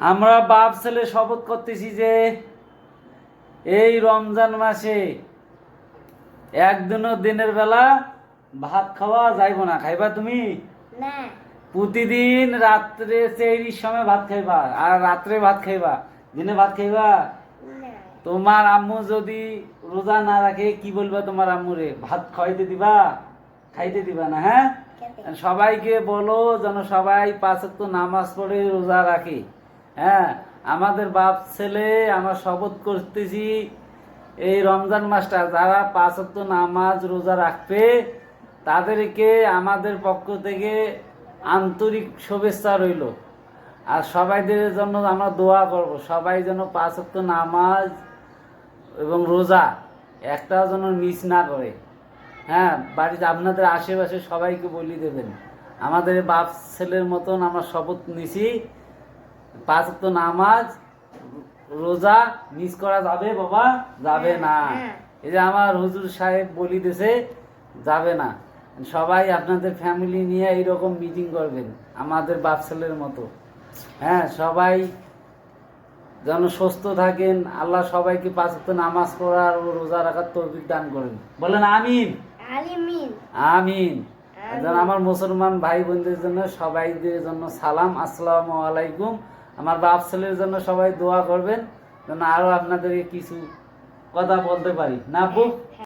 আমরা বাপ ছেলে শপথ করতেছি যে এই রমজান মাসে একদিনও দিনের বেলা ভাত খাওয়া যাইব না। খাইবা তুমি? না। প্রতিদিন রাত্রে সেহরির সময় ভাত খাইবা আর রাত্রে ভাত খাইবা, দিনে ভাত খাইবা। না। তোমার আম্মু যদি রোজা না রাখে কি বলবা তোমার আম্মুরে? ভাত খাইতে দিবা? খাইতে দিবা না? হ্যাঁ, সবাইকে বলো যেন সবাই 5 ওয়াক্ত নামাজ পড়ে রোজা রাখে। হ্যাঁ, আমাদের বাপ ছেলে আমরা শপথ করতেছি এই রমজান মাসটা যারা 5 ওয়াক্ত নামাজ রোজা রাখবে তাদেরকে আমাদের পক্ষ থেকে আন্তরিক শুভেচ্ছা রইল। আর সবাইদের জন্য আমরা দোয়া করব, সবাই যেন 5 ওয়াক্ত নামাজ এবং রোজা একটাও যেন মিস না করে। হ্যাঁ, বাড়িতে আপনাদের আশেপাশে সবাইকে বলি দেবেন আমাদের বাপ ছেলের মতন আমরা শপথ নিছি 5 ওয়াক্ত নামাজ রোজা মিস করা যাবে বাবা? যাবে না। এই যে আমার হুজুর সাহেব বলি দিয়েছে যাবে না। সবাই আপনাদের ফ্যামিলি নিয়ে এইরকম মিটিং করবেন আমাদের বাপ ছেলের মতো। হ্যাঁ, সবাই যেন সুস্থ থাকেন। আল্লাহ সবাইকে 5 ওয়াক্ত নামাজ পড়ার ও রোজা রাখার তৌফিক দান করেন। বলেন আমিন। আমিন। যেন আমার মুসলমান ভাই বোনদের জন্য সবাইদের জন্য সালাম, আসসালামু আলাইকুম। আমার বাপ ছেলের জন্য সবাই দোয়া করবেন যেন আরো আপনাদেরকে কিছু কথা বলতে পারি। না আপু?